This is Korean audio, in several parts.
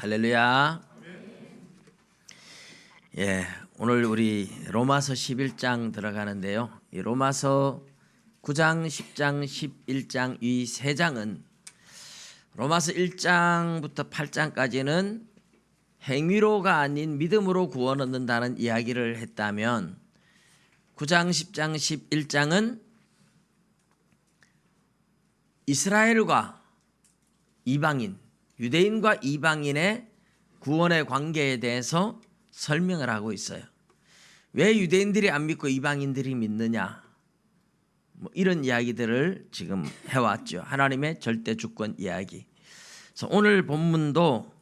할렐루야. 예, 오늘 우리 로마서 11장 들어가는데요. 이 로마서 9장, 10장, 11장 이 세 장은 로마서 1장부터 8장까지는 행위로가 아닌 믿음으로 구원 얻는다는 이야기를 했다면 9장, 10장, 11장은 이스라엘과 이방인, 유대인과 이방인의 구원의 관계에 대해서 설명을 하고 있어요. 왜 유대인들이 안 믿고 이방인들이 믿느냐, 이런 이야기들을 지금 해왔죠. 하나님의 절대 주권 이야기. 그래서 오늘 본문도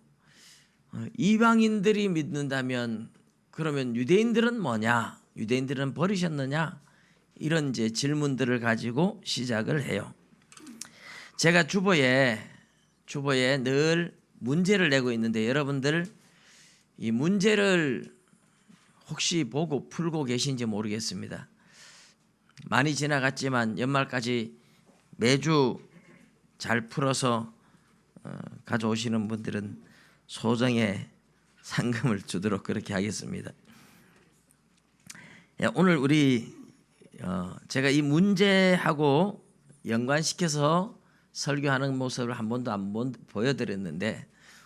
이방인들이 믿는다면 그러면 유대인들은 뭐냐, 유대인들은 버리셨느냐, 이런 이제 질문들을 가지고 시작을 해요. 제가 주보에 늘 문제를 내고 있는데 여러분들 이 문제를 혹시 보고 풀고 계신지 모르겠습니다. 많이 지나갔지만 연말까지 매주 잘 풀어서 가져오시는 분들은 소정의 상금을 주도록 그렇게 하겠습니다. 오늘 우리 제가 이 문제하고 연관시켜서 설교하는 모습을 한 번도 안 보여드렸는데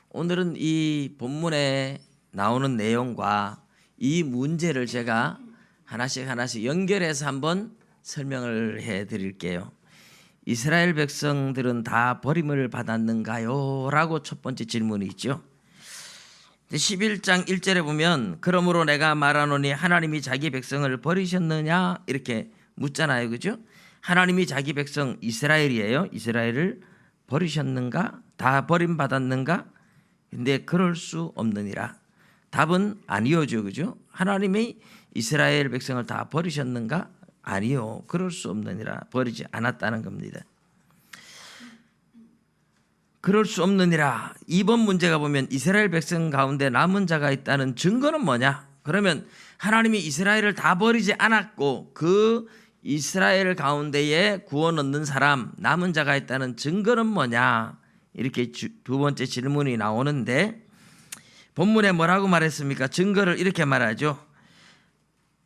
오늘은 이 본문에 나오는 내용과 이 문제를 제가 하나씩 연결해서 한번 설명을 해드릴게요. 이스라엘 백성들은 다 버림을 받았는가요? 라고 첫 번째 질문이 있죠. 11장 1절에 보면 그러므로 내가 말하노니 하나님이 자기 백성을 버리셨느냐 이렇게 묻잖아요. 그죠? 하나님이 자기 백성 이스라엘이에요. 이스라엘을 버리셨는가? 다 버림받았는가? 근데 그럴 수 없느니라. 답은 아니오죠. 그죠? 하나님이 이스라엘 백성을 다 버리셨는가? 아니요. 그럴 수 없느니라. 버리지 않았다는 겁니다. 그럴 수 없느니라. 2번 문제가 보면 이스라엘 백성 가운데 남은 자가 있다는 증거는 뭐냐? 그러면 하나님이 이스라엘을 다 버리지 않았고 그 이스라엘 가운데에 구원 얻는 사람, 남은 자가 있다는 증거는 뭐냐? 이렇게 두 번째 질문이 나오는데 본문에 뭐라고 말했습니까? 증거를 이렇게 말하죠.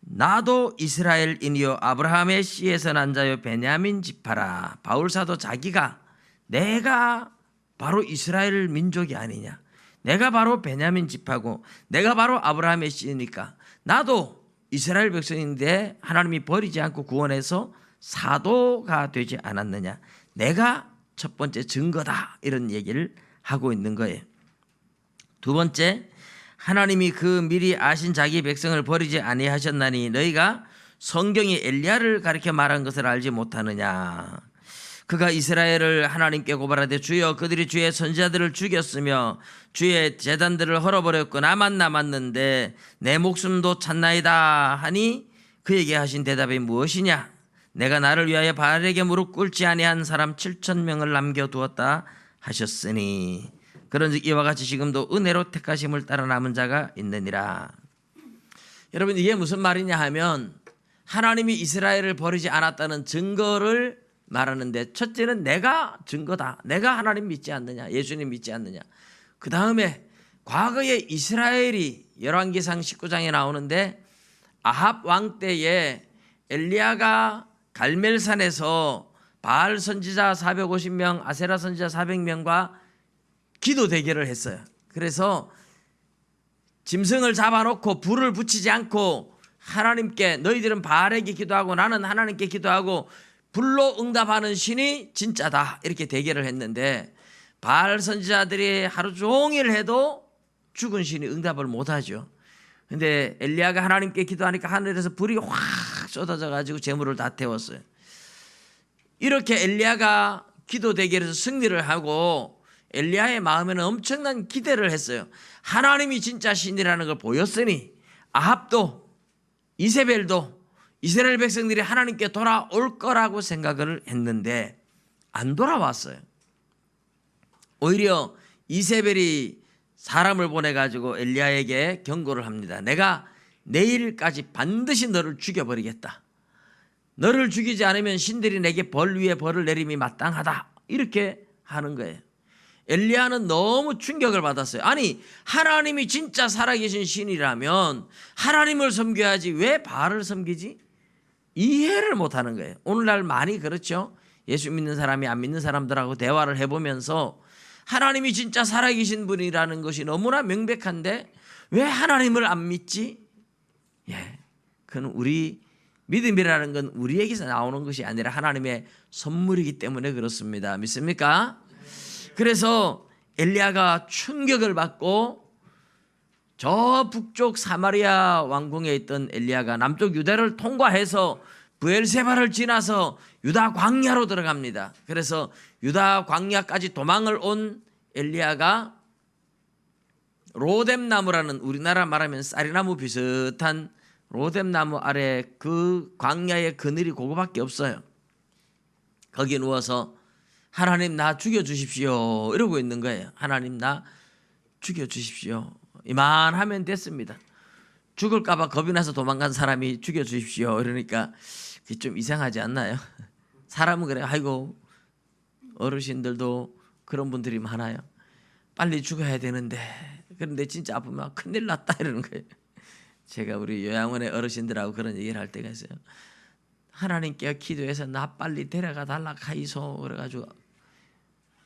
나도 이스라엘인이요 아브라함의 씨에서 난 자요 베냐민 지파라. 바울 사도 자기가 내가 바로 이스라엘 민족이 아니냐, 내가 바로 베냐민 지파고 내가 바로 아브라함의 씨니까 나도 이스라엘 백성인데 하나님이 버리지 않고 구원해서 사도가 되지 않았느냐, 내가 첫 번째 증거다, 이런 얘기를 하고 있는 거예요. 두 번째, 하나님이 그 미리 아신 자기 백성을 버리지 아니하셨나니 너희가 성경이 엘리야를 가리켜 말한 것을 알지 못하느냐. 그가 이스라엘을 하나님께 고발하되 주여 그들이 주의 선지자들을 죽였으며 주의 제단들을 헐어버렸고 나만 남았는데 내 목숨도 찾나이다 하니 그에게 하신 대답이 무엇이냐. 내가 나를 위하여 바알에게 무릎 꿇지 아니한 사람 7,000명을 남겨두었다 하셨으니 그런즉 이와 같이 지금도 은혜로 택하심을 따라 남은 자가 있느니라. 여러분 이게 무슨 말이냐 하면 하나님이 이스라엘을 버리지 않았다는 증거를 말하는데 첫째는 내가 증거다. 내가 하나님 믿지 않느냐, 예수님 믿지 않느냐. 그 다음에 과거에 이스라엘이 열왕기상 19장에 나오는데 아합 왕 때에 엘리야가 갈멜산에서 바알 선지자 450명, 아세라 선지자 400명과 기도 대결을 했어요. 그래서 짐승을 잡아놓고 불을 붙이지 않고 하나님께 너희들은 바알에게 기도하고 나는 하나님께 기도하고 불로 응답하는 신이 진짜다, 이렇게 대결을 했는데 바알 선지자들이 하루 종일 해도 죽은 신이 응답을 못하죠. 근데 엘리야가 하나님께 기도하니까 하늘에서 불이 확 쏟아져 가지고 재물을 다 태웠어요. 이렇게 엘리야가 기도 대결에서 승리를 하고 엘리야의 마음에는 엄청난 기대를 했어요. 하나님이 진짜 신이라는 걸 보였으니 아합도 이세벨도 이스라엘 백성들이 하나님께 돌아올 거라고 생각을 했는데 안 돌아왔어요. 오히려 이세벨이 사람을 보내가지고 엘리야에게 경고를 합니다. 내가 내일까지 반드시 너를 죽여버리겠다. 너를 죽이지 않으면 신들이 내게 벌 위에 벌을 내림이 마땅하다. 이렇게 하는 거예요. 엘리야는 너무 충격을 받았어요. 아니, 하나님이 진짜 살아계신 신이라면 하나님을 섬겨야지 왜 바알을 섬기지? 이해를 못하는 거예요. 오늘날 많이 그렇죠. 예수 믿는 사람이 안 믿는 사람들하고 대화를 해보면서 하나님이 진짜 살아계신 분이라는 것이 너무나 명백한데 왜 하나님을 안 믿지? 예, 그건 우리 믿음이라는 건 우리에게서 나오는 것이 아니라 하나님의 선물이기 때문에 그렇습니다. 믿습니까? 그래서 엘리야가 충격을 받고 저 북쪽 사마리아 왕궁에 있던 엘리야가 남쪽 유다를 통과해서 브엘세바를 지나서 유다 광야로 들어갑니다. 그래서 유다 광야까지 도망을 온 엘리야가 로뎀나무라는, 우리나라 말하면 쌀이나무 비슷한 로뎀나무 아래 그 광야의 그늘이 그거밖에 없어요. 거기 누워서 하나님 나 죽여주십시오 이러고 있는 거예요. 하나님 나 죽여주십시오. 이만하면 됐습니다. 죽을까 봐 겁이 나서 도망간 사람이 죽여주십시오 이러니까 그게 좀 이상하지 않나요? 사람은 그래요. 아이고, 어르신들도 그런 분들이 많아요. 빨리 죽어야 되는데, 그런데 진짜 아프면 큰일 났다 이러는 거예요. 제가 우리 요양원의 어르신들하고 그런 얘기를 할 때가 있어요. 하나님께 기도해서 나 빨리 데려가 달라 하이소. 그래가지고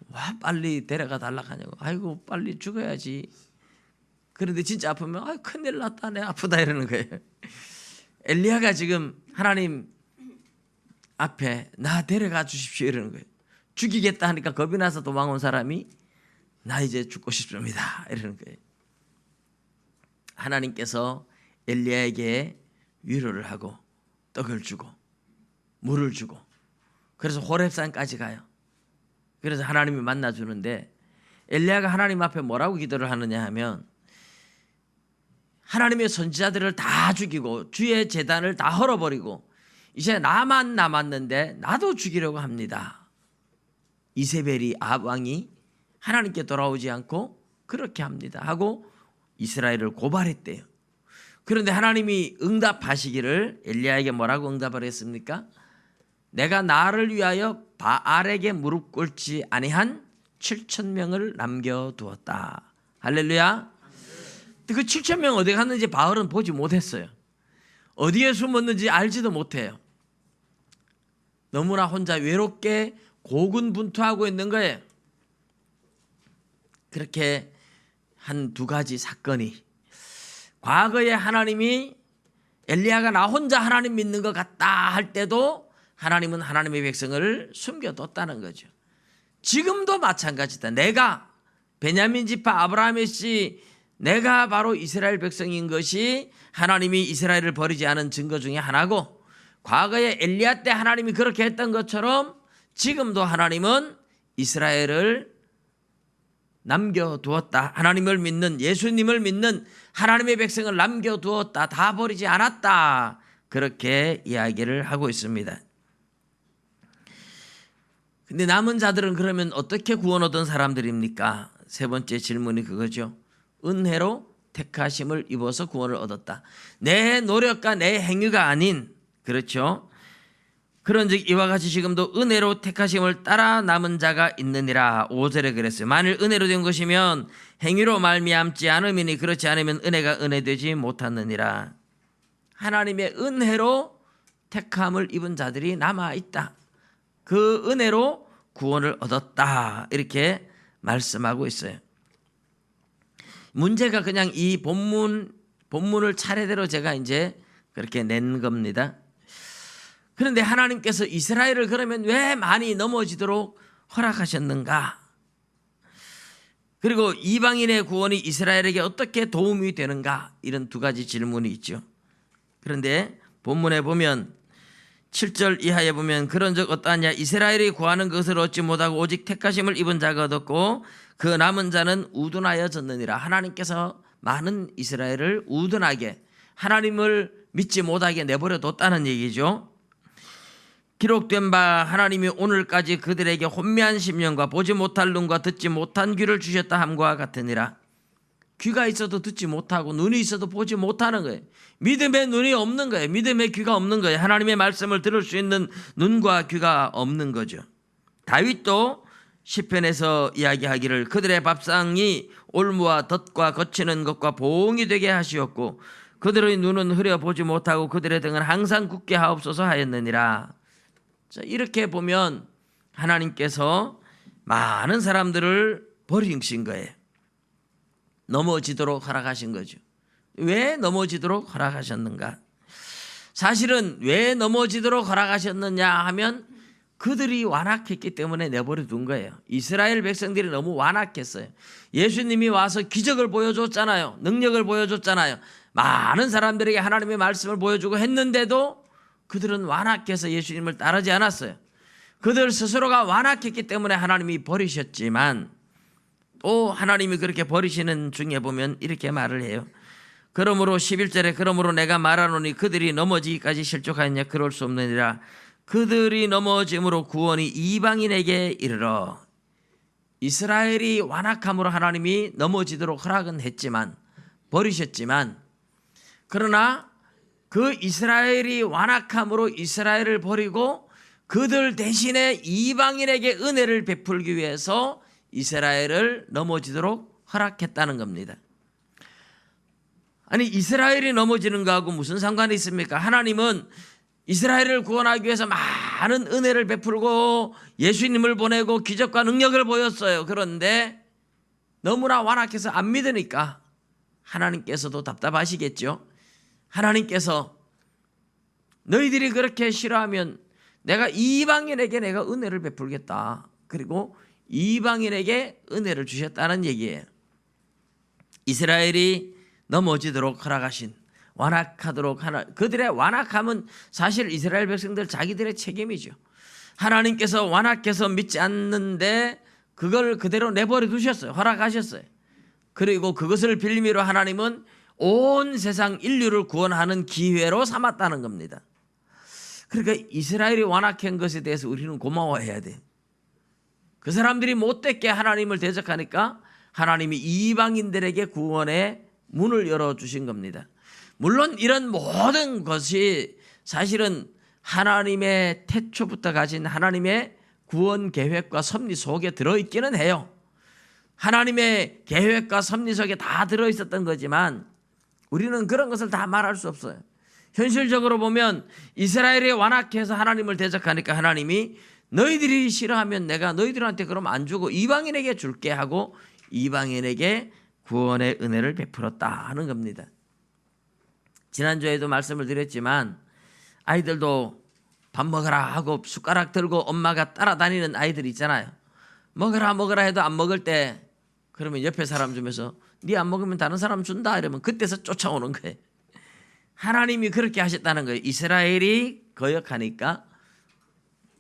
와 빨리 데려가 달라 하냐고. 아이고 빨리 죽어야지. 그런데 진짜 아프면 아 큰일 났다 내 아프다 이러는 거예요. 엘리야가 지금 하나님 앞에 나 데려가 주십시오 이러는 거예요. 죽이겠다 하니까 겁이 나서 도망온 사람이 나 이제 죽고 싶습니다 이러는 거예요. 하나님께서 엘리야에게 위로를 하고 떡을 주고 물을 주고 그래서 호렙산까지 가요. 그래서 하나님이 만나주는데 엘리야가 하나님 앞에 뭐라고 기도를 하느냐 하면 하나님의 선지자들을 다 죽이고 주의 제단을 다 헐어버리고 이제 나만 남았는데 나도 죽이려고 합니다. 이세벨이 아합 왕이 하나님께 돌아오지 않고 그렇게 합니다 하고 이스라엘을 고발했대요. 그런데 하나님이 응답하시기를 엘리야에게 뭐라고 응답을 했습니까? 내가 나를 위하여 바알에게 무릎 꿇지 아니한 7,000명을 남겨두었다. 할렐루야. 그 7,000명 어디 갔는지 바알은 보지 못했어요. 어디에 숨었는지 알지도 못해요. 너무나 혼자 외롭게 고군분투하고 있는 거예요. 그렇게 한 두 가지 사건이 과거에 하나님이 엘리야가 나 혼자 하나님 믿는 것 같다 할 때도 하나님은 하나님의 백성을 숨겨뒀다는 거죠. 지금도 마찬가지다. 내가 베냐민 지파 아브라함의 씨 내가 바로 이스라엘 백성인 것이 하나님이 이스라엘을 버리지 않은 증거 중에 하나고 과거에 엘리야 때 하나님이 그렇게 했던 것처럼 지금도 하나님은 이스라엘을 남겨두었다. 하나님을 믿는 예수님을 믿는 하나님의 백성을 남겨두었다. 다 버리지 않았다. 그렇게 이야기를 하고 있습니다. 근데 남은 자들은 그러면 어떻게 구원 얻은 사람들입니까? 세 번째 질문이 그거죠. 은혜로 택하심을 입어서 구원을 얻었다. 내 노력과 내 행위가 아닌, 그렇죠? 그런즉 이와 같이 지금도 은혜로 택하심을 따라 남은 자가 있느니라. 5절에 그랬어요. 만일 은혜로 된 것이면 행위로 말미암지 않음이니 그렇지 않으면 은혜가 은혜되지 못하느니라. 하나님의 은혜로 택함을 입은 자들이 남아 있다. 그 은혜로 구원을 얻었다. 이렇게 말씀하고 있어요. 문제가 그냥 이 본문을 차례대로 제가 이제 그렇게 낸 겁니다. 그런데 하나님께서 이스라엘을 그러면 왜 많이 넘어지도록 허락하셨는가? 그리고 이방인의 구원이 이스라엘에게 어떻게 도움이 되는가? 이런 두 가지 질문이 있죠. 그런데 본문에 보면 7절 이하에 보면 그런즉 어떠하냐 이스라엘이 구하는 것을 얻지 못하고 오직 택하심을 입은 자가 얻었고 그 남은 자는 우둔하여졌느니라. 하나님께서 많은 이스라엘을 우둔하게 하나님을 믿지 못하게 내버려 뒀다는 얘기죠. 기록된 바 하나님이 오늘까지 그들에게 혼미한 심령과 보지 못할 눈과 듣지 못한 귀를 주셨다 함과 같으니라. 귀가 있어도 듣지 못하고 눈이 있어도 보지 못하는 거예요. 믿음의 눈이 없는 거예요. 믿음의 귀가 없는 거예요. 하나님의 말씀을 들을 수 있는 눈과 귀가 없는 거죠. 다윗도 시편에서 이야기하기를 그들의 밥상이 올무와 덫과 거치는 것과 봉이 되게 하시었고 그들의 눈은 흐려 보지 못하고 그들의 등은 항상 굳게 하옵소서 하였느니라. 자, 이렇게 보면 하나님께서 많은 사람들을 버리신 거예요. 넘어지도록 허락하신 거죠. 왜 넘어지도록 허락하셨는가? 사실은 왜 넘어지도록 허락하셨느냐 하면 그들이 완악했기 때문에 내버려 둔 거예요. 이스라엘 백성들이 너무 완악했어요. 예수님이 와서 기적을 보여줬잖아요. 능력을 보여줬잖아요. 많은 사람들에게 하나님의 말씀을 보여주고 했는데도 그들은 완악해서 예수님을 따르지 않았어요. 그들 스스로가 완악했기 때문에 하나님이 버리셨지만 또 하나님이 그렇게 버리시는 중에 보면 이렇게 말을 해요. 그러므로 11절에 그러므로 내가 말하노니 그들이 넘어지기까지 실족하였냐 그럴 수 없느니라. 그들이 넘어짐으로 구원이 이방인에게 이르러. 이스라엘이 완악함으로 하나님이 넘어지도록 허락은 했지만 버리셨지만 그러나 그 이스라엘이 완악함으로 이스라엘을 버리고 그들 대신에 이방인에게 은혜를 베풀기 위해서 이스라엘을 넘어지도록 허락했다는 겁니다. 아니 이스라엘이 넘어지는 거하고 무슨 상관이 있습니까? 하나님은 이스라엘을 구원하기 위해서 많은 은혜를 베풀고 예수님을 보내고 기적과 능력을 보였어요. 그런데 너무나 완악해서 안 믿으니까 하나님께서도 답답하시겠죠. 하나님께서 너희들이 그렇게 싫어하면 내가 이방인에게 내가 은혜를 베풀겠다. 그리고 이방인에게 은혜를 주셨다는 얘기예요. 이스라엘이 넘어지도록 허락하신 완악하도록 그들의 완악함은 사실 이스라엘 백성들 자기들의 책임이죠. 하나님께서 완악해서 믿지 않는데 그걸 그대로 내버려 두셨어요. 허락하셨어요. 그리고 그것을 빌미로 하나님은 온 세상 인류를 구원하는 기회로 삼았다는 겁니다. 그러니까 이스라엘이 완악한 것에 대해서 우리는 고마워해야 돼요. 그 사람들이 못됐게 하나님을 대적하니까 하나님이 이방인들에게 구원의 문을 열어주신 겁니다. 물론 이런 모든 것이 사실은 하나님의 태초부터 가진 하나님의 구원 계획과 섭리 속에 들어있기는 해요. 하나님의 계획과 섭리 속에 다 들어있었던 거지만 우리는 그런 것을 다 말할 수 없어요. 현실적으로 보면 이스라엘이 완악해서 하나님을 대적하니까 하나님이 너희들이 싫어하면 내가 너희들한테 그럼 안 주고 이방인에게 줄게 하고 이방인에게 구원의 은혜를 베풀었다 하는 겁니다. 지난주에도 말씀을 드렸지만 아이들도 밥 먹으라 하고 숟가락 들고 엄마가 따라다니는 아이들 있잖아요. 먹으라 먹으라 해도 안 먹을 때 그러면 옆에 사람 주면서 네 안 먹으면 다른 사람 준다 이러면 그때서 쫓아오는 거예요. 하나님이 그렇게 하셨다는 거예요. 이스라엘이 거역하니까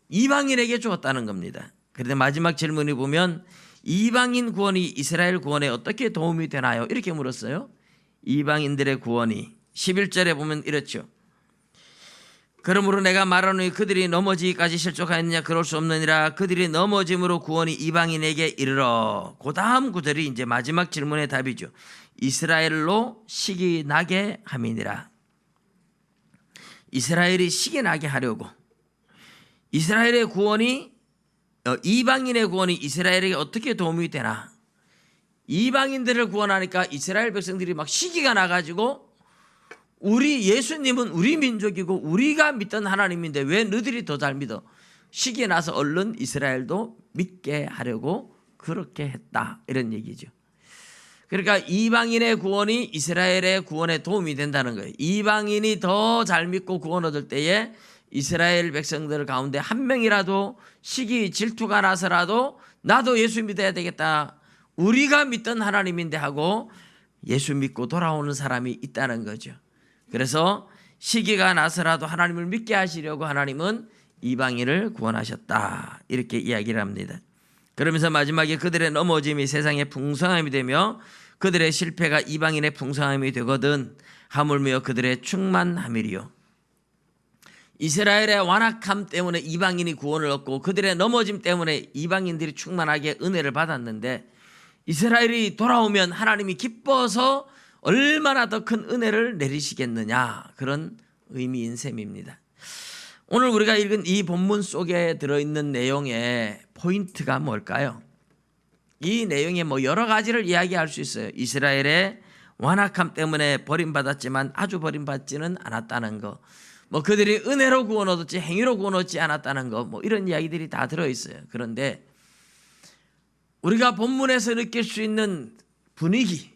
이방인에게 주었다는 겁니다. 그런데 마지막 질문이 보면 이방인 구원이 이스라엘 구원에 어떻게 도움이 되나요? 이렇게 물었어요. 이방인들의 구원이 11절에 보면 이렇죠. 그러므로 내가 말하노니 그들이 넘어지기까지 실족하였느냐 그럴 수 없느니라. 그들이 넘어짐으로 구원이 이방인에게 이르러. 그 다음 구절이 이제 마지막 질문의 답이죠. 이스라엘로 식이 나게 함이니라. 이스라엘이 식이 나게 하려고 이스라엘의 구원이 이방인의 구원이 이스라엘에게 어떻게 도움이 되나? 이방인들을 구원하니까 이스라엘 백성들이 막 시기가 나가지고 우리 예수님은 우리 민족이고 우리가 믿던 하나님인데 왜 너희들이 더 잘 믿어? 시기에 나서 얼른 이스라엘도 믿게 하려고 그렇게 했다 이런 얘기죠. 그러니까 이방인의 구원이 이스라엘의 구원에 도움이 된다는 거예요. 이방인이 더 잘 믿고 구원 얻을 때에 이스라엘 백성들 가운데 한 명이라도 시기 질투가 나서라도 나도 예수 믿어야 되겠다. 우리가 믿던 하나님인데 하고 예수 믿고 돌아오는 사람이 있다는 거죠. 그래서 시기가 나서라도 하나님을 믿게 하시려고 하나님은 이방인을 구원하셨다. 이렇게 이야기를 합니다. 그러면서 마지막에 그들의 넘어짐이 세상의 풍성함이 되며 그들의 실패가 이방인의 풍성함이 되거든 하물며 그들의 충만함이리요. 이스라엘의 완악함 때문에 이방인이 구원을 얻고 그들의 넘어짐 때문에 이방인들이 충만하게 은혜를 받았는데 이스라엘이 돌아오면 하나님이 기뻐서 얼마나 더 큰 은혜를 내리시겠느냐 그런 의미인 셈입니다. 오늘 우리가 읽은 이 본문 속에 들어있는 내용의 포인트가 뭘까요? 이 내용에 뭐 여러 가지를 이야기할 수 있어요. 이스라엘의 완악함 때문에 버림받았지만 아주 버림받지는 않았다는 거, 뭐 그들이 은혜로 구원 얻었지 행위로 구원 얻지 않았다는 거, 뭐 이런 이야기들이 다 들어있어요. 그런데 우리가 본문에서 느낄 수 있는 분위기,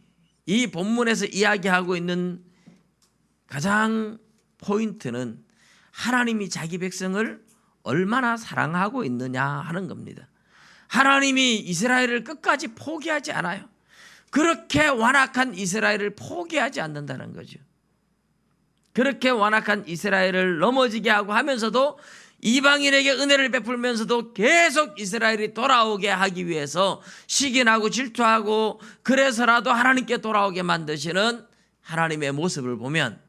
이 본문에서 이야기하고 있는 가장 포인트는 하나님이 자기 백성을 얼마나 사랑하고 있느냐 하는 겁니다. 하나님이 이스라엘을 끝까지 포기하지 않아요. 그렇게 완악한 이스라엘을 포기하지 않는다는 거죠. 그렇게 완악한 이스라엘을 넘어지게 하고 하면서도 이방인에게 은혜를 베풀면서도 계속 이스라엘이 돌아오게 하기 위해서 시기나고 질투하고 그래서라도 하나님께 돌아오게 만드시는 하나님의 모습을 보면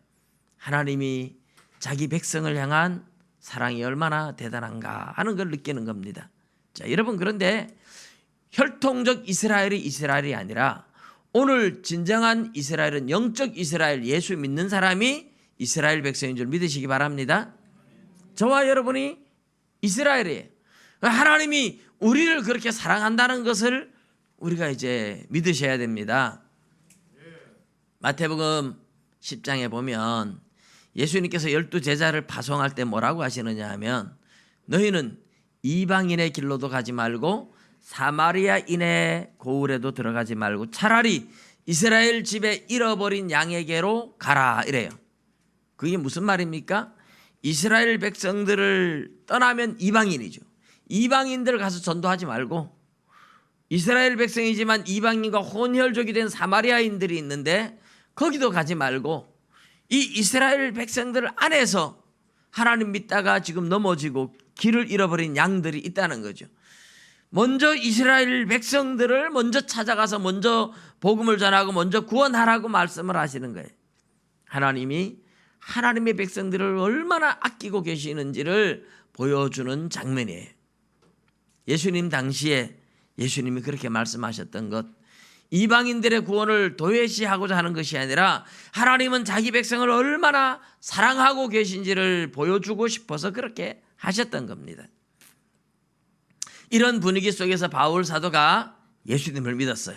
하나님이 자기 백성을 향한 사랑이 얼마나 대단한가 하는 걸 느끼는 겁니다. 자, 여러분, 그런데 혈통적 이스라엘이 아니라 오늘 진정한 이스라엘은 영적 이스라엘, 예수 믿는 사람이 이스라엘 백성인 줄 믿으시기 바랍니다. 저와 여러분이 이스라엘이에요. 하나님이 우리를 그렇게 사랑한다는 것을 우리가 이제 믿으셔야 됩니다. 마태복음 10장에 보면 예수님께서 12제자를 파송할 때 뭐라고 하시느냐 하면, 너희는 이방인의 길로도 가지 말고 사마리아인의 고을에도 들어가지 말고 차라리 이스라엘 집에 잃어버린 양에게로 가라 이래요. 그게 무슨 말입니까? 이스라엘 백성들을 떠나면 이방인이죠. 이방인들 가서 전도하지 말고 이스라엘 백성이지만 이방인과 혼혈족이 된 사마리아인들이 있는데 거기도 가지 말고 이 이스라엘 백성들 안에서 하나님 믿다가 지금 넘어지고 길을 잃어버린 양들이 있다는 거죠. 먼저 이스라엘 백성들을 먼저 찾아가서 먼저 복음을 전하고 먼저 구원하라고 말씀을 하시는 거예요. 하나님이 하나님의 백성들을 얼마나 아끼고 계시는지를 보여주는 장면이에요. 예수님 당시에 예수님이 그렇게 말씀하셨던 것, 이방인들의 구원을 도외시하고자 하는 것이 아니라 하나님은 자기 백성을 얼마나 사랑하고 계신지를 보여주고 싶어서 그렇게 하셨던 겁니다. 이런 분위기 속에서 바울 사도가 예수님을 믿었어요.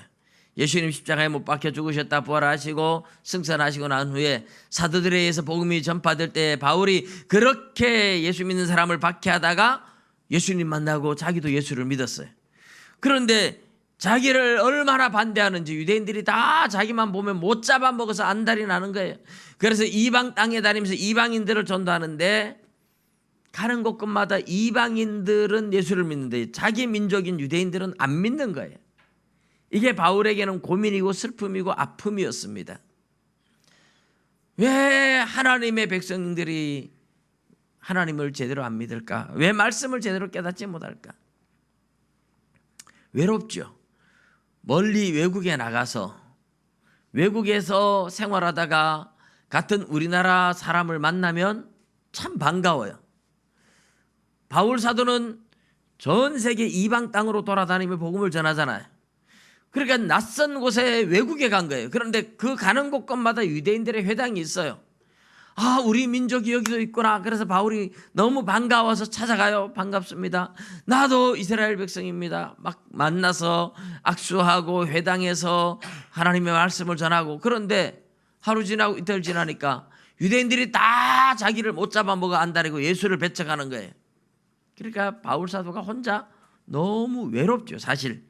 예수님 십자가에 못 박혀 죽으셨다 부활하시고 승천하시고 난 후에 사도들에 의해서 복음이 전파될 때 바울이 그렇게 예수 믿는 사람을 박해하다가 예수님 만나고 자기도 예수를 믿었어요. 그런데 자기를 얼마나 반대하는지 유대인들이 다 자기만 보면 못 잡아먹어서 안달이 나는 거예요. 그래서 이방 땅에 다니면서 이방인들을 전도하는데 가는 곳곳마다 이방인들은 예수를 믿는데 자기 민족인 유대인들은 안 믿는 거예요. 이게 바울에게는 고민이고 슬픔이고 아픔이었습니다. 왜 하나님의 백성들이 하나님을 제대로 안 믿을까? 왜 말씀을 제대로 깨닫지 못할까? 외롭죠. 멀리 외국에 나가서 외국에서 생활하다가 같은 우리나라 사람을 만나면 참 반가워요. 바울 사도는 전 세계 이방 땅으로 돌아다니며 복음을 전하잖아요. 그러니까 낯선 곳에 외국에 간 거예요. 그런데 그 가는 곳곳마다 유대인들의 회당이 있어요. 아, 우리 민족이 여기도 있구나. 그래서 바울이 너무 반가워서 찾아가요. 반갑습니다. 나도 이스라엘 백성입니다. 막 만나서 악수하고 회당에서 하나님의 말씀을 전하고, 그런데 하루 지나고 이틀 지나니까 유대인들이 다 자기를 못 잡아먹어 안달이고 예수를 배척하는 거예요. 그러니까 바울 사도가 혼자 너무 외롭죠. 사실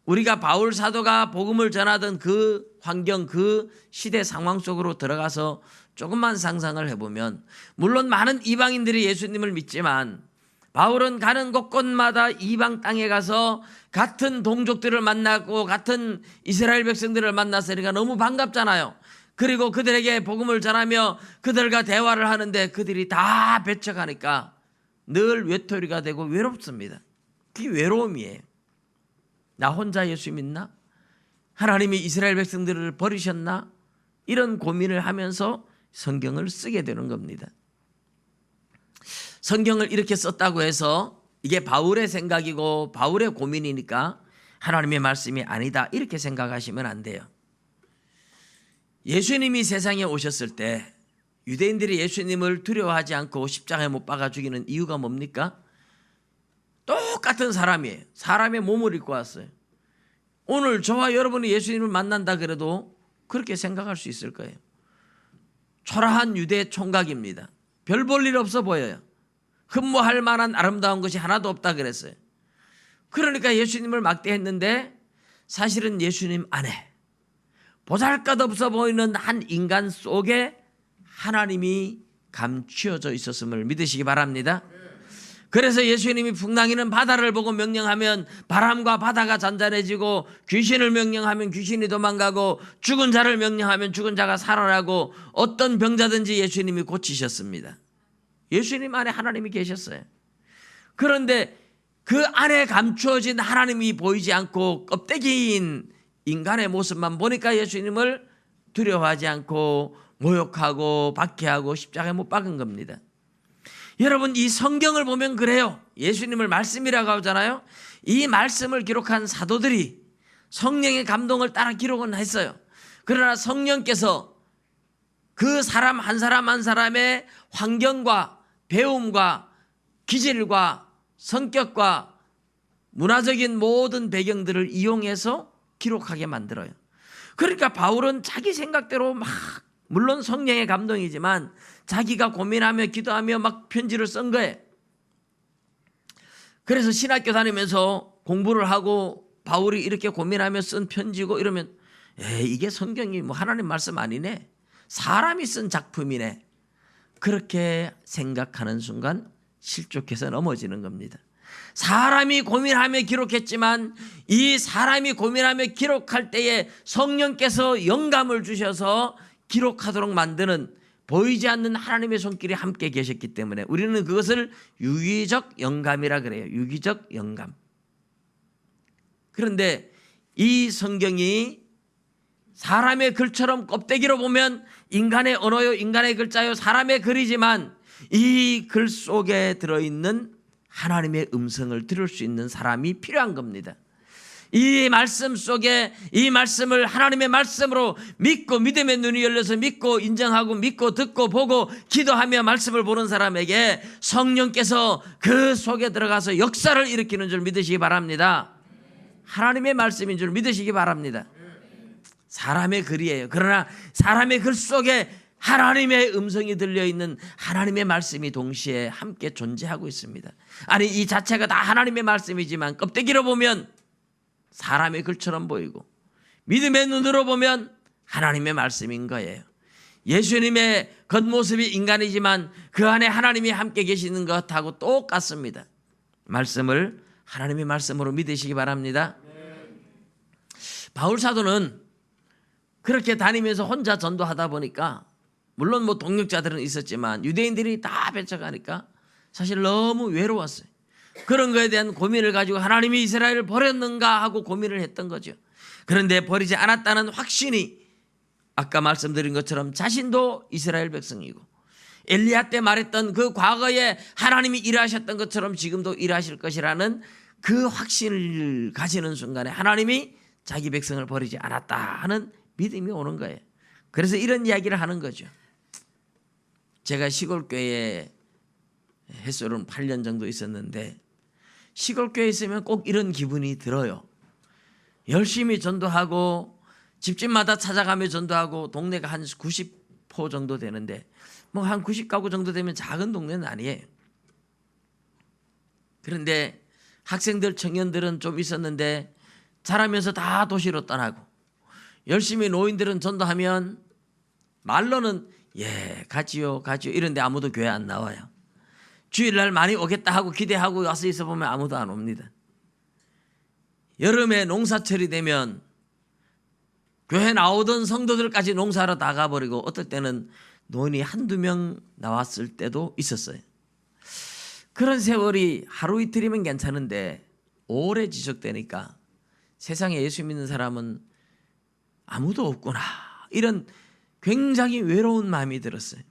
우리가 바울 사도가 복음을 전하던 그 환경, 그 시대 상황 속으로 들어가서 조금만 상상을 해보면, 물론 많은 이방인들이 예수님을 믿지만 바울은 가는 곳곳마다 이방 땅에 가서 같은 동족들을 만나고 같은 이스라엘 백성들을 만나서 그러니까 너무 반갑잖아요. 그리고 그들에게 복음을 전하며 그들과 대화를 하는데 그들이 다 배척하니까 늘 외톨이가 되고 외롭습니다. 그게 외로움이에요. 나 혼자 예수 믿나? 하나님이 이스라엘 백성들을 버리셨나? 이런 고민을 하면서 성경을 쓰게 되는 겁니다. 성경을 이렇게 썼다고 해서 이게 바울의 생각이고 바울의 고민이니까 하나님의 말씀이 아니다 이렇게 생각하시면 안 돼요. 예수님이 세상에 오셨을 때 유대인들이 예수님을 두려워하지 않고 십자가에 못 박아 죽이는 이유가 뭡니까? 똑같은 사람이에요. 사람의 몸을 입고 왔어요. 오늘 저와 여러분이 예수님을 만난다 그래도 그렇게 생각할 수 있을 거예요. 초라한 유대 총각입니다. 별 볼 일 없어 보여요. 흠모할 만한 아름다운 것이 하나도 없다 그랬어요. 그러니까 예수님을 막대했는데 사실은 예수님 안에 보잘것없어 보이는 한 인간 속에 하나님이 감추어져 있었음을 믿으시기 바랍니다. 그래서 예수님이 풍랑이는 바다를 보고 명령하면 바람과 바다가 잔잔해지고, 귀신을 명령하면 귀신이 도망가고, 죽은 자를 명령하면 죽은 자가 살아나고, 어떤 병자든지 예수님이 고치셨습니다. 예수님 안에 하나님이 계셨어요. 그런데 그 안에 감추어진 하나님이 보이지 않고 껍데기인 인간의 모습만 보니까 예수님을 두려워하지 않고 모욕하고 박해하고 십자가에 못 박은 겁니다. 여러분, 이 성경을 보면 그래요. 예수님을 말씀이라고 하잖아요. 이 말씀을 기록한 사도들이 성령의 감동을 따라 기록은 했어요. 그러나 성령께서 그 사람 한 사람 한 사람의 환경과 배움과 기질과 성격과 문화적인 모든 배경들을 이용해서 기록하게 만들어요. 그러니까 바울은 자기 생각대로 막, 물론 성령의 감동이지만 자기가 고민하며 기도하며 막 편지를 쓴 거예요. 그래서 신학교 다니면서 공부를 하고 바울이 이렇게 고민하며 쓴 편지고 이러면 이게 성경이 뭐 하나님 말씀 아니네, 사람이 쓴 작품이네, 그렇게 생각하는 순간 실족해서 넘어지는 겁니다. 사람이 고민하며 기록했지만 이 사람이 고민하며 기록할 때에 성령께서 영감을 주셔서 기록하도록 만드는, 보이지 않는 하나님의 손길이 함께 계셨기 때문에 우리는 그것을 유기적 영감이라 그래요. 유기적 영감. 그런데 이 성경이 사람의 글처럼 껍데기로 보면 인간의 언어요, 인간의 글자요, 사람의 글이지만 이 글 속에 들어있는 하나님의 음성을 들을 수 있는 사람이 필요한 겁니다. 이 말씀 속에 이 말씀을 하나님의 말씀으로 믿고 믿음의 눈이 열려서 믿고 인정하고 믿고 듣고 보고 기도하며 말씀을 보는 사람에게 성령께서 그 속에 들어가서 역사를 일으키는 줄 믿으시기 바랍니다. 하나님의 말씀인 줄 믿으시기 바랍니다. 사람의 글이에요. 그러나 사람의 글 속에 하나님의 음성이 들려있는 하나님의 말씀이 동시에 함께 존재하고 있습니다. 아니, 이 자체가 다 하나님의 말씀이지만 껍데기로 보면 사람의 글처럼 보이고 믿음의 눈으로 보면 하나님의 말씀인 거예요. 예수님의 겉모습이 인간이지만 그 안에 하나님이 함께 계시는 것하고 똑같습니다. 말씀을 하나님의 말씀으로 믿으시기 바랍니다. 바울 사도는 그렇게 다니면서 혼자 전도하다 보니까, 물론 뭐 동역자들은 있었지만 유대인들이 다 뺏어가니까 사실 너무 외로웠어요. 그런 거에 대한 고민을 가지고 하나님이 이스라엘을 버렸는가 하고 고민을 했던 거죠. 그런데 버리지 않았다는 확신이, 아까 말씀드린 것처럼 자신도 이스라엘 백성이고 엘리야 때 말했던 그 과거에 하나님이 일하셨던 것처럼 지금도 일하실 것이라는 그 확신을 가지는 순간에 하나님이 자기 백성을 버리지 않았다 하는 믿음이 오는 거예요. 그래서 이런 이야기를 하는 거죠. 제가 시골교회에 햇소름 8년 정도 있었는데 시골교회에 있으면 꼭 이런 기분이 들어요. 열심히 전도하고 집집마다 찾아가며 전도하고, 동네가 한 90포 정도 되는데 뭐 한 90가구 정도 되면 작은 동네는 아니에요. 그런데 학생들, 청년들은 좀 있었는데 자라면서 다 도시로 떠나고, 열심히 노인들은 전도하면 말로는 가지요 이런데 아무도 교회 안 나와요. 주일날 많이 오겠다 하고 기대하고 와서 있어 보면 아무도 안 옵니다. 여름에 농사철이 되면 교회 나오던 성도들까지 농사하러 다 가버리고, 어떨 때는 노인이 한두 명 나왔을 때도 있었어요. 그런 세월이 하루 이틀이면 괜찮은데 오래 지속되니까 세상에 예수 믿는 사람은 아무도 없구나, 이런 굉장히 외로운 마음이 들었어요.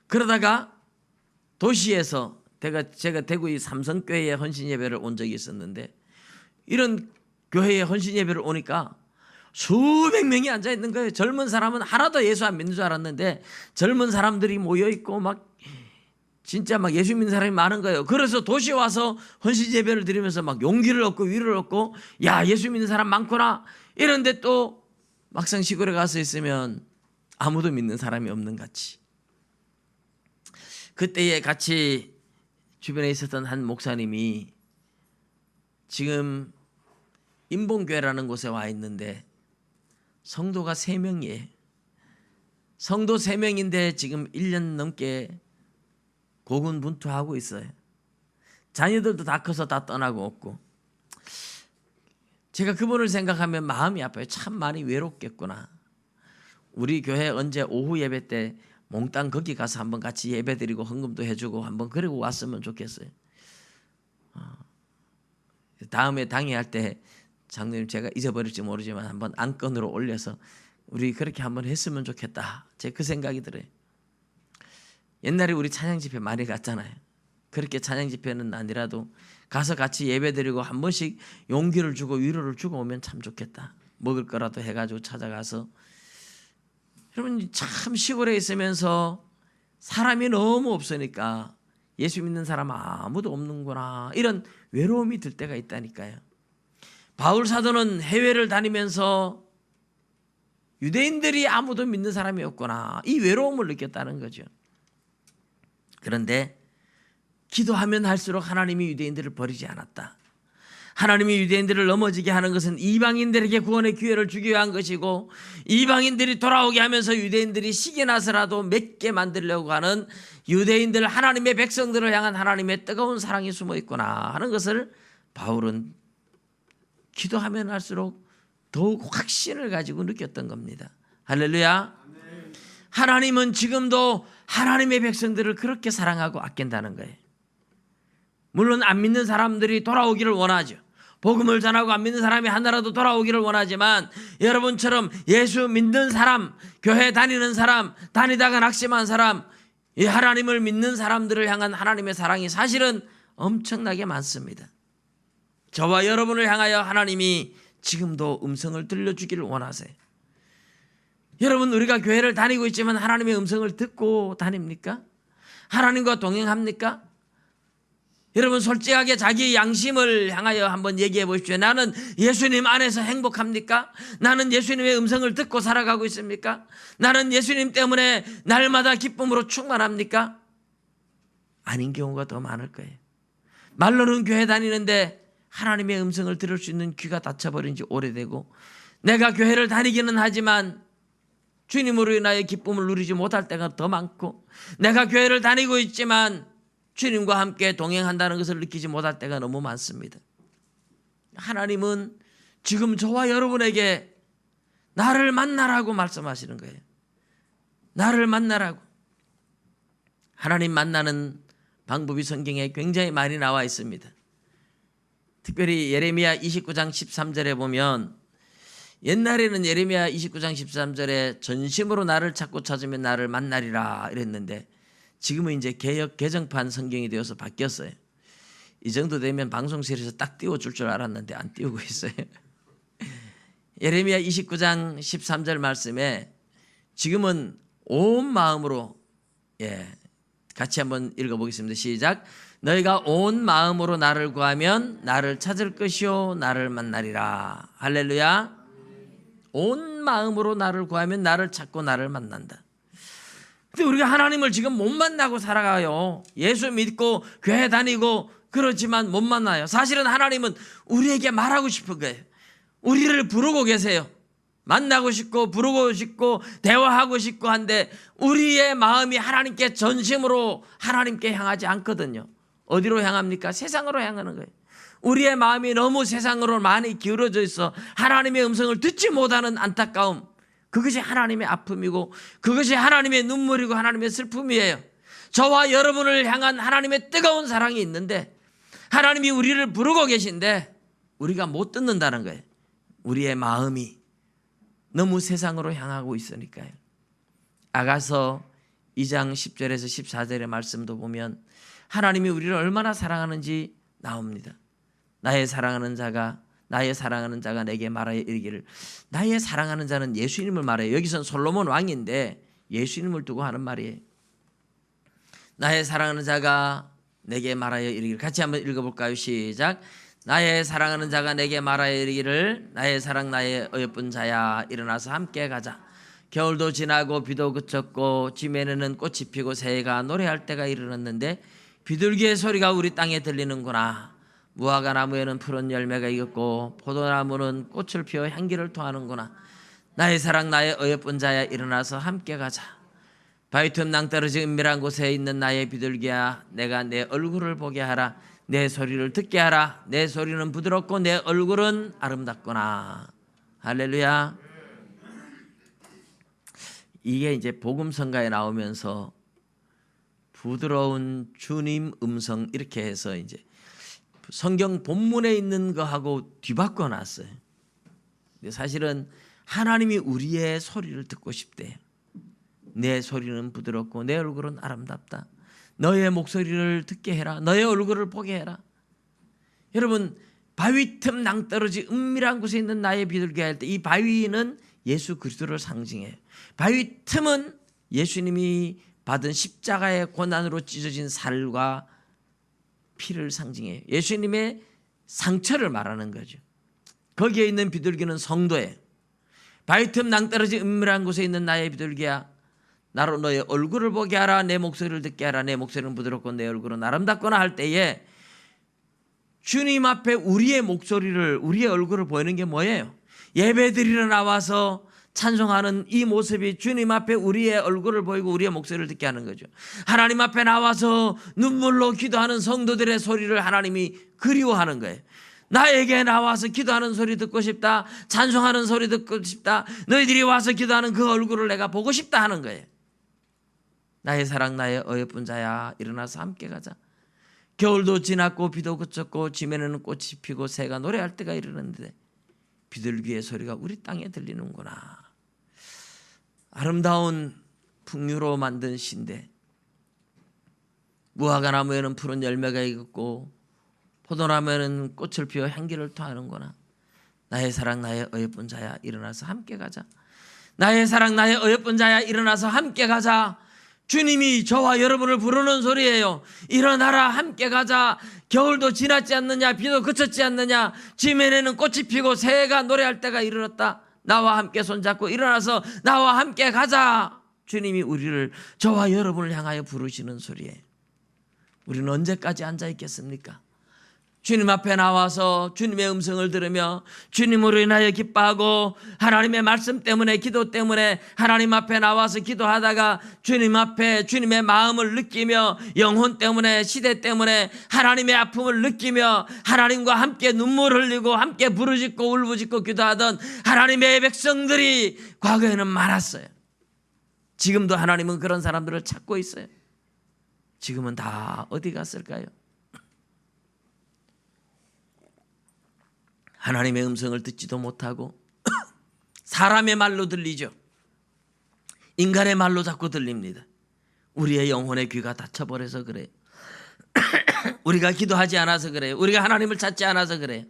그러다가 도시에서 제가 대구의 삼성교회에 헌신 예배를 온 적이 있었는데, 이런 교회에 헌신 예배를 오니까 수백 명이 앉아 있는 거예요. 젊은 사람은 하나도 예수 안 믿는 줄 알았는데 젊은 사람들이 모여 있고 막 진짜 막 예수 믿는 사람이 많은 거예요. 그래서 도시에 와서 헌신 예배를 드리면서 막 용기를 얻고 위로를 얻고, 야, 예수 믿는 사람 많구나. 이런데 또 막상 시골에 가서 있으면 아무도 믿는 사람이 없는 같이. 그때에 같이 주변에 있었던 한 목사님이 지금 인봉교회라는 곳에 와 있는데 성도가 3명이에요. 성도 3명인데 지금 1년 넘게 고군분투하고 있어요. 자녀들도 다 커서 다 떠나고 없고. 제가 그분을 생각하면 마음이 아파요. 참 많이 외롭겠구나. 우리 교회 언제 오후 예배 때 몽땅 거기 가서 한번 같이 예배 드리고 헌금도 해주고 한번 그러고 왔으면 좋겠어요. 다음에 당회할 때 장로님, 제가 잊어버릴지 모르지만 한번 안건으로 올려서 우리 그렇게 한번 했으면 좋겠다. 제 그 생각이 들어요. 옛날에 우리 찬양 집회 많이 갔잖아요. 그렇게 찬양 집회는 아니라도 가서 같이 예배드리고 한 번씩 용기를 주고 위로를 주고 오면 참 좋겠다. 먹을 거라도 해가지고 찾아가서. 여러분, 참 시골에 있으면서 사람이 너무 없으니까 예수 믿는 사람 아무도 없는구나, 이런 외로움이 들 때가 있다니까요. 바울 사도는 해외를 다니면서 유대인들이 아무도 믿는 사람이 없구나, 이 외로움을 느꼈다는 거죠. 그런데 기도하면 할수록 하나님이 유대인들을 버리지 않았다. 하나님이 유대인들을 넘어지게 하는 것은 이방인들에게 구원의 기회를 주기 위한 것이고, 이방인들이 돌아오게 하면서 유대인들이 시기 나서라도 맺게 만들려고 하는 유대인들, 하나님의 백성들을 향한 하나님의 뜨거운 사랑이 숨어 있구나 하는 것을 바울은 기도하면 할수록 더욱 확신을 가지고 느꼈던 겁니다. 할렐루야. 하나님은 지금도 하나님의 백성들을 그렇게 사랑하고 아낀다는 거예요. 물론 안 믿는 사람들이 돌아오기를 원하죠. 복음을 전하고 안 믿는 사람이 하나라도 돌아오기를 원하지만, 여러분처럼 예수 믿는 사람, 교회 다니는 사람, 다니다가 낙심한 사람, 이 하나님을 믿는 사람들을 향한 하나님의 사랑이 사실은 엄청나게 많습니다. 저와 여러분을 향하여 하나님이 지금도 음성을 들려주기를 원하세요. 여러분, 우리가 교회를 다니고 있지만 하나님의 음성을 듣고 다닙니까? 하나님과 동행합니까? 여러분, 솔직하게 자기 양심을 향하여 한번 얘기해 보십시오. 나는 예수님 안에서 행복합니까? 나는 예수님의 음성을 듣고 살아가고 있습니까? 나는 예수님 때문에 날마다 기쁨으로 충만합니까? 아닌 경우가 더 많을 거예요. 말로는 교회 다니는데 하나님의 음성을 들을 수 있는 귀가 닫혀버린 지 오래되고, 내가 교회를 다니기는 하지만 주님으로 인하여 기쁨을 누리지 못할 때가 더 많고, 내가 교회를 다니고 있지만 주님과 함께 동행한다는 것을 느끼지 못할 때가 너무 많습니다. 하나님은 지금 저와 여러분에게 나를 만나라고 말씀하시는 거예요. 나를 만나라고. 하나님 만나는 방법이 성경에 굉장히 많이 나와 있습니다. 특별히 예레미야 29장 13절에 보면, 옛날에는 예레미야 29장 13절에 전심으로 나를 찾고 찾으면 나를 만나리라 이랬는데, 지금은 이제 개역 개정판 성경이 되어서 바뀌었어요. 이 정도 되면 방송실에서 딱 띄워줄 줄 알았는데 안 띄우고 있어요. 예레미야 29장 13절 말씀에 지금은 온 마음으로, 같이 한번 읽어보겠습니다. 시작. 너희가 온 마음으로 나를 구하면 나를 찾을 것이요 나를 만나리라. 할렐루야. 온 마음으로 나를 구하면 나를 찾고 나를 만난다. 근데 우리가 하나님을 지금 못 만나고 살아가요. 예수 믿고 교회 다니고 그렇지만 못 만나요. 사실은 하나님은 우리에게 말하고 싶은 거예요. 우리를 부르고 계세요. 만나고 싶고 부르고 싶고 대화하고 싶고 한데, 우리의 마음이 하나님께 전심으로 하나님께 향하지 않거든요. 어디로 향합니까? 세상으로 향하는 거예요. 우리의 마음이 너무 세상으로 많이 기울어져 있어 하나님의 음성을 듣지 못하는 안타까움, 그것이 하나님의 아픔이고 그것이 하나님의 눈물이고 하나님의 슬픔이에요. 저와 여러분을 향한 하나님의 뜨거운 사랑이 있는데, 하나님이 우리를 부르고 계신데 우리가 못 듣는다는 거예요. 우리의 마음이 너무 세상으로 향하고 있으니까요. 아가서 2장 10절에서 14절의 말씀도 보면 하나님이 우리를 얼마나 사랑하는지 나옵니다. 나의 사랑하는 자가 나의 사랑하는 자가 내게 말하여 이르기를. 나의 사랑하는 자는 예수님을 말해요. 여기서는 솔로몬 왕인데 예수님을 두고 하는 말이에요. 나의 사랑하는 자가 내게 말하여 이르기를. 같이 한번 읽어볼까요? 시작. 나의 사랑하는 자가 내게 말하여 이르기를 나의 사랑 나의 어여쁜 자야 일어나서 함께 가자. 겨울도 지나고 비도 그쳤고 지면에는 꽃이 피고 새가 노래할 때가 이르렀는데 비둘기의 소리가 우리 땅에 들리는구나. 무화과 나무에는 푸른 열매가 익었고 포도나무는 꽃을 피워 향기를 토하는구나. 나의 사랑 나의 어여쁜 자야 일어나서 함께 가자. 바위 틈 낭떠러지 은밀한 곳에 있는 나의 비둘기야 내가 내 얼굴을 보게 하라. 내 소리를 듣게 하라. 내 소리는 부드럽고 내 얼굴은 아름답구나. 할렐루야. 이게 이제 복음성가에 나오면서 부드러운 주님 음성 이렇게 해서 이제 성경 본문에 있는 거하고 뒤바꿔 놨어요. 사실은 하나님이 우리의 소리를 듣고 싶대. 내 소리는 부드럽고 내 얼굴은 아름답다. 너의 목소리를 듣게 해라. 너의 얼굴을 보게 해라. 여러분, 바위 틈 낭떠러지 은밀한 곳에 있는 나의 비둘기야 할 때 이 바위는 예수 그리스도를 상징해요. 바위 틈은 예수님이 받은 십자가의 고난으로 찢어진 살과 피를 상징해요. 예수님의 상처를 말하는 거죠. 거기에 있는 비둘기는 성도예요. 바위 틈 낭떠러지 은밀한 곳에 있는 나의 비둘기야 나로 너의 얼굴을 보게 하라. 내 목소리를 듣게 하라. 내 목소리는 부드럽고 내 얼굴은 아름답거나 할 때에 주님 앞에 우리의 목소리를 우리의 얼굴을 보이는 게 뭐예요? 예배드리러 나와서 찬송하는 이 모습이 주님 앞에 우리의 얼굴을 보이고 우리의 목소리를 듣게 하는 거죠. 하나님 앞에 나와서 눈물로 기도하는 성도들의 소리를 하나님이 그리워하는 거예요. 나에게 나와서 기도하는 소리 듣고 싶다. 찬송하는 소리 듣고 싶다. 너희들이 와서 기도하는 그 얼굴을 내가 보고 싶다 하는 거예요. 나의 사랑 나의 어여쁜 자야 일어나서 함께 가자. 겨울도 지났고 비도 그쳤고 지면에는 꽃이 피고 새가 노래할 때가 이르는데 비둘기의 소리가 우리 땅에 들리는구나. 아름다운 풍류로 만든 시인데 무화과 나무에는 푸른 열매가 익었고 포도나무에는 꽃을 피워 향기를 토하는구나. 나의 사랑 나의 어여쁜 자야 일어나서 함께 가자. 나의 사랑 나의 어여쁜 자야 일어나서 함께 가자. 주님이 저와 여러분을 부르는 소리예요. 일어나라 함께 가자. 겨울도 지났지 않느냐. 비도 그쳤지 않느냐. 지면에는 꽃이 피고 새가 노래할 때가 이르렀다. 나와 함께 손잡고 일어나서 나와 함께 가자. 주님이 우리를 저와 여러분을 향하여 부르시는 소리예요. 우리는 언제까지 앉아 있겠습니까? 주님 앞에 나와서 주님의 음성을 들으며 주님으로 인하여 기뻐하고 하나님의 말씀 때문에 기도 때문에 하나님 앞에 나와서 기도하다가 주님 앞에 주님의 마음을 느끼며 영혼 때문에 시대 때문에 하나님의 아픔을 느끼며 하나님과 함께 눈물 흘리고 함께 부르짖고 울부짖고 기도하던 하나님의 백성들이 과거에는 많았어요. 지금도 하나님은 그런 사람들을 찾고 있어요. 지금은 다 어디 갔을까요? 하나님의 음성을 듣지도 못하고 사람의 말로 들리죠. 인간의 말로 자꾸 들립니다. 우리의 영혼의 귀가 닫혀버려서 그래요. 우리가 기도하지 않아서 그래요. 우리가 하나님을 찾지 않아서 그래요.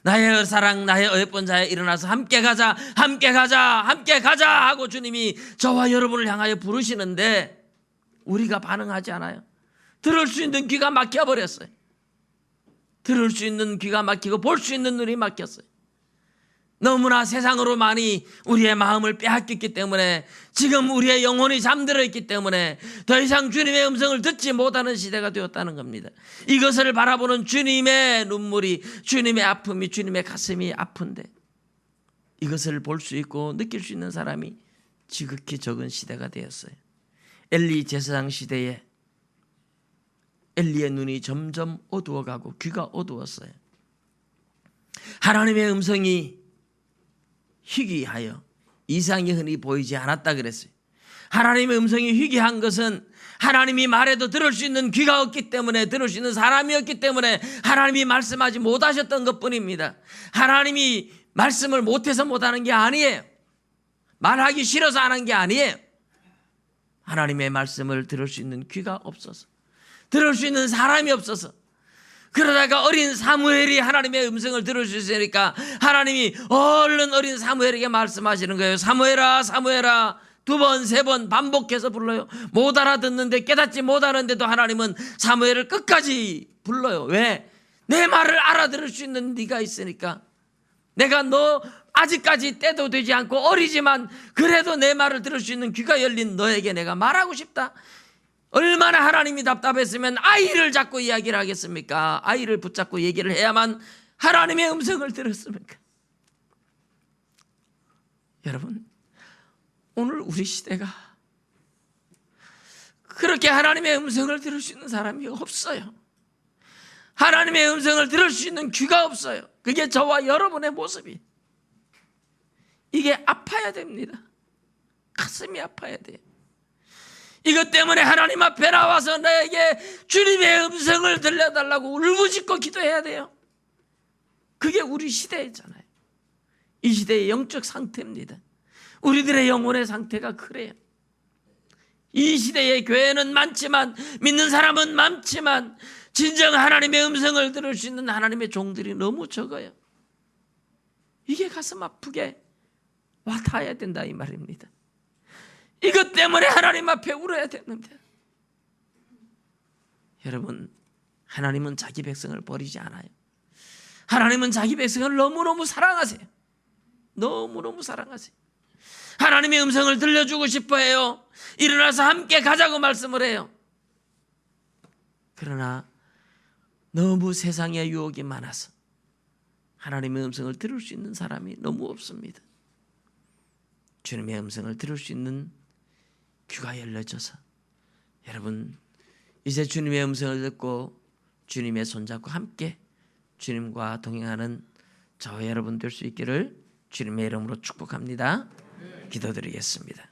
나의 사랑 나의 어여쁜 자야 일어나서 함께 가자 함께 가자 함께 가자 하고 주님이 저와 여러분을 향하여 부르시는데 우리가 반응하지 않아요. 들을 수 있는 귀가 막혀버렸어요. 들을 수 있는 귀가 막히고 볼 수 있는 눈이 막혔어요. 너무나 세상으로 많이 우리의 마음을 빼앗겼기 때문에 지금 우리의 영혼이 잠들어 있기 때문에 더 이상 주님의 음성을 듣지 못하는 시대가 되었다는 겁니다. 이것을 바라보는 주님의 눈물이 주님의 아픔이 주님의 가슴이 아픈데 이것을 볼 수 있고 느낄 수 있는 사람이 지극히 적은 시대가 되었어요. 엘리 제사장 시대에 엘리의 눈이 점점 어두워가고 귀가 어두웠어요. 하나님의 음성이 희귀하여 이상이 흔히 보이지 않았다 그랬어요. 하나님의 음성이 희귀한 것은 하나님이 말해도 들을 수 있는 귀가 없기 때문에 들을 수 있는 사람이 없기 때문에 하나님이 말씀하지 못하셨던 것뿐입니다. 하나님이 말씀을 못해서 못하는 게 아니에요. 말하기 싫어서 안 한 게 아니에요. 하나님의 말씀을 들을 수 있는 귀가 없어서 들을 수 있는 사람이 없어서 그러다가 어린 사무엘이 하나님의 음성을 들을 수 있으니까 하나님이 얼른 어린 사무엘에게 말씀하시는 거예요. 사무엘아, 사무엘아. 2번, 3번 반복해서 불러요. 못 알아듣는데, 깨닫지 못하는데도 하나님은 사무엘을 끝까지 불러요. 왜? 내 말을 알아들을 수 있는 네가 있으니까. 내가 너 아직까지 때도 되지 않고 어리지만 그래도 내 말을 들을 수 있는 귀가 열린 너에게 내가 말하고 싶다. 얼마나 하나님이 답답했으면 아이를 잡고 이야기를 하겠습니까? 아이를 붙잡고 얘기를 해야만 하나님의 음성을 들었습니까? 여러분, 오늘 우리 시대가 그렇게 하나님의 음성을 들을 수 있는 사람이 없어요. 하나님의 음성을 들을 수 있는 귀가 없어요. 그게 저와 여러분의 모습이. 이게 아파야 됩니다. 가슴이 아파야 돼요. 이것 때문에 하나님 앞에 나와서 나에게 주님의 음성을 들려달라고 울부짖고 기도해야 돼요. 그게 우리 시대잖아요. 이 시대의 영적 상태입니다. 우리들의 영혼의 상태가 그래요. 이 시대의 교회는 많지만, 믿는 사람은 많지만 진정 하나님의 음성을 들을 수 있는 하나님의 종들이 너무 적어요. 이게 가슴 아프게 와닿아야 된다 이 말입니다. 이것 때문에 하나님 앞에 울어야 되는데, 여러분, 하나님은 자기 백성을 버리지 않아요. 하나님은 자기 백성을 너무너무 사랑하세요. 너무너무 사랑하세요. 하나님의 음성을 들려주고 싶어 해요. 일어나서 함께 가자고 말씀을 해요. 그러나 너무 세상에 유혹이 많아서 하나님의 음성을 들을 수 있는 사람이 너무 없습니다. 주님의 음성을 들을 수 있는 귀가 열려져서 여러분, 이제 주님의 음성을 듣고 주님의 손잡고 함께 주님과 동행하는 저와 여러분 될 수 있기를 주님의 이름으로 축복합니다. 기도드리겠습니다.